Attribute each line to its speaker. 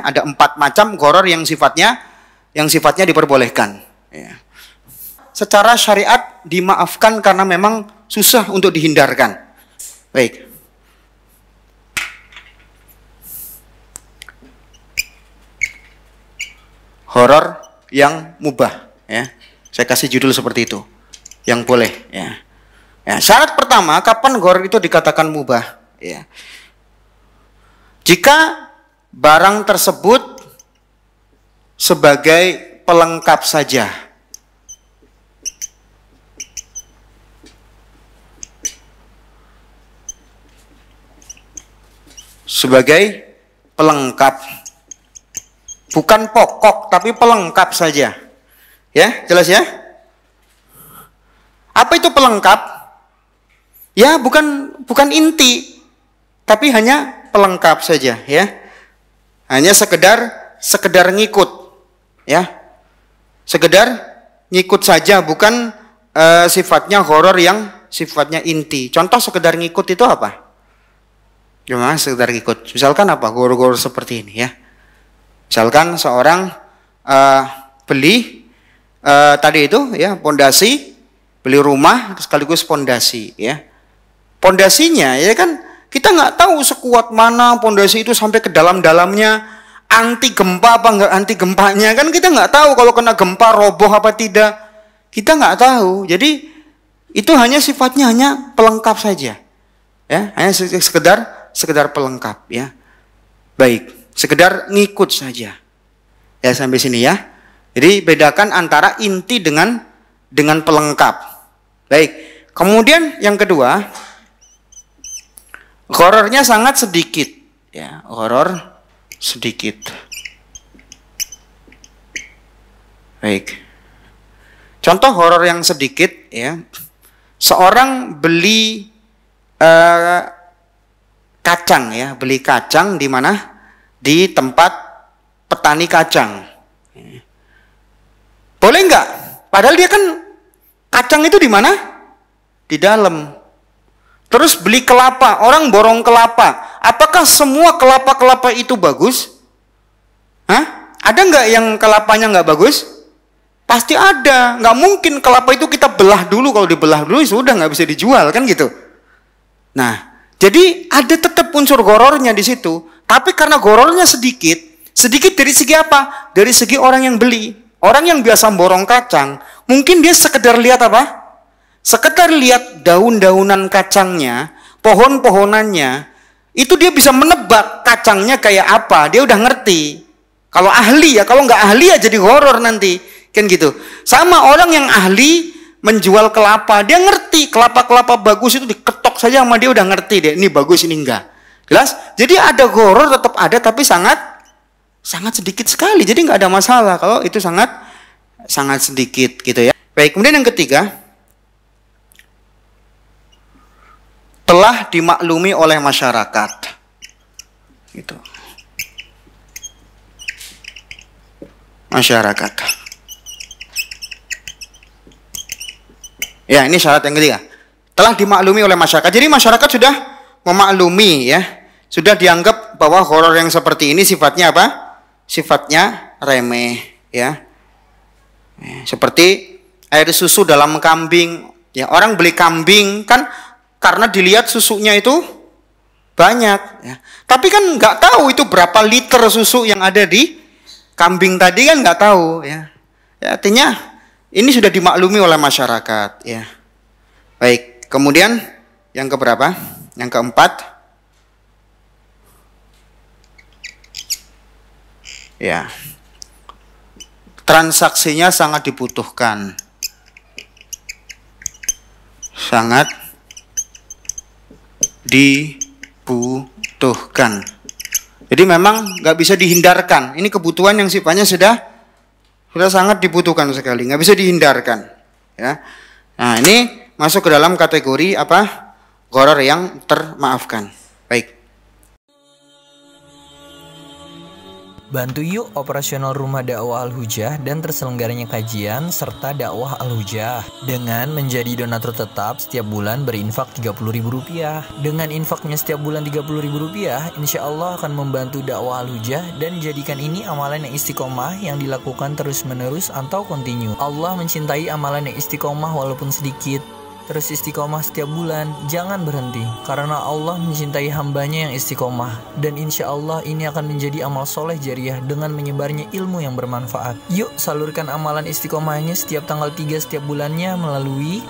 Speaker 1: Ada 4 macam ghoror yang sifatnya diperbolehkan. Ya. Secara syariat dimaafkan karena memang susah untuk dihindarkan. Baik. Horor yang mubah, ya. Saya kasih judul seperti itu. Yang boleh, ya. Ya, syarat pertama, kapan ghoror itu dikatakan mubah? Ya. Jika barang tersebut sebagai pelengkap saja. Sebagai pelengkap. Bukan pokok, tapi pelengkap saja. Ya, jelas ya? Apa itu pelengkap? Ya, bukan inti, tapi hanya pelengkap saja, ya. Hanya sekedar ngikut, ya. Sekedar ngikut saja, bukan sifatnya horor yang sifatnya inti. Contoh sekedar ngikut itu apa? Gimana sekedar ngikut? Misalkan apa? Horor-horor seperti ini, ya. Misalkan seorang beli tadi itu, ya, pondasi, beli rumah sekaligus pondasi, ya. Pondasinya, ya kan, kita nggak tahu sekuat mana pondasi itu sampai ke dalam-dalamnya, anti gempa apa nggak anti gempanya, kan kita nggak tahu kalau kena gempa roboh apa tidak, kita nggak tahu. Jadi itu hanya sifatnya hanya pelengkap saja, ya, hanya sekedar pelengkap, ya. Baik, sekedar ngikut saja, ya, sampai sini, ya. Jadi bedakan antara inti dengan pelengkap. Baik, kemudian yang kedua, horornya sangat sedikit, ya, horor sedikit. Baik. Contoh horor yang sedikit, ya. Seorang beli kacang, ya, beli kacang di mana? Di tempat petani kacang. Boleh nggak? Padahal dia kan kacang itu di mana? Di dalam. Terus beli kelapa, orang borong kelapa. Apakah semua kelapa-kelapa itu bagus? Hah? Ada nggak yang kelapanya nggak bagus? Pasti ada. Nggak mungkin kelapa itu kita belah dulu. Kalau dibelah dulu sudah nggak bisa dijual, kan gitu. Nah, jadi ada tetap unsur gorornya di situ. Tapi karena gorornya sedikit dari segi apa? Dari segi orang yang beli. Orang yang biasa borong kacang, mungkin dia sekedar lihat apa? Sekedar lihat daun-daunan kacangnya, pohon-pohonannya, itu dia bisa menebak kacangnya kayak apa. Dia udah ngerti. Kalau ahli, ya, kalau nggak ahli ya jadi horor nanti, kan gitu. Sama orang yang ahli menjual kelapa, dia ngerti kelapa-kelapa bagus itu diketok saja sama dia udah ngerti deh, ini bagus ini enggak. Jelas? Jadi ada horor tetap ada, tapi sangat sedikit sekali. Jadi nggak ada masalah kalau itu sangat sedikit, gitu ya. Baik, kemudian yang ketiga, telah dimaklumi oleh masyarakat, gitu. Masyarakat. Ya, ini syarat yang ketiga. Telah dimaklumi oleh masyarakat. Jadi masyarakat sudah memaklumi, ya. Sudah dianggap bahwa horor yang seperti ini sifatnya apa? Sifatnya remeh, ya. Seperti air susu dalam kambing, ya. Orang beli kambing kan karena dilihat susunya itu banyak, ya. Tapi kan nggak tahu itu berapa liter susu yang ada di kambing tadi, kan nggak tahu, ya. Ya, artinya ini sudah dimaklumi oleh masyarakat, ya. Baik, kemudian yang keberapa? Yang keempat, ya, transaksinya sangat dibutuhkan, sangat dibutuhkan. Jadi memang nggak bisa dihindarkan. Ini kebutuhan yang sifatnya sudah sangat dibutuhkan sekali, nggak bisa dihindarkan, ya. Nah, ini masuk ke dalam kategori apa? Ghoror yang termaafkan. Baik.
Speaker 2: Bantu yuk operasional rumah dakwah Al-Hujah dan terselenggaranya kajian serta dakwah Al-Hujah dengan menjadi donatur tetap setiap bulan berinfak Rp30.000. Dengan infaknya setiap bulan Rp30.000, insya Allah akan membantu dakwah Al-Hujah dan jadikan ini amalan yang istiqomah yang dilakukan terus-menerus atau kontinu. Allah mencintai amalan yang istiqomah walaupun sedikit. Terus istiqomah setiap bulan, jangan berhenti, karena Allah mencintai hambanya yang istiqomah. Dan insya Allah ini akan menjadi amal soleh jariah dengan menyebarnya ilmu yang bermanfaat. Yuk salurkan amalan istiqomahnya setiap tanggal 3 setiap bulannya melalui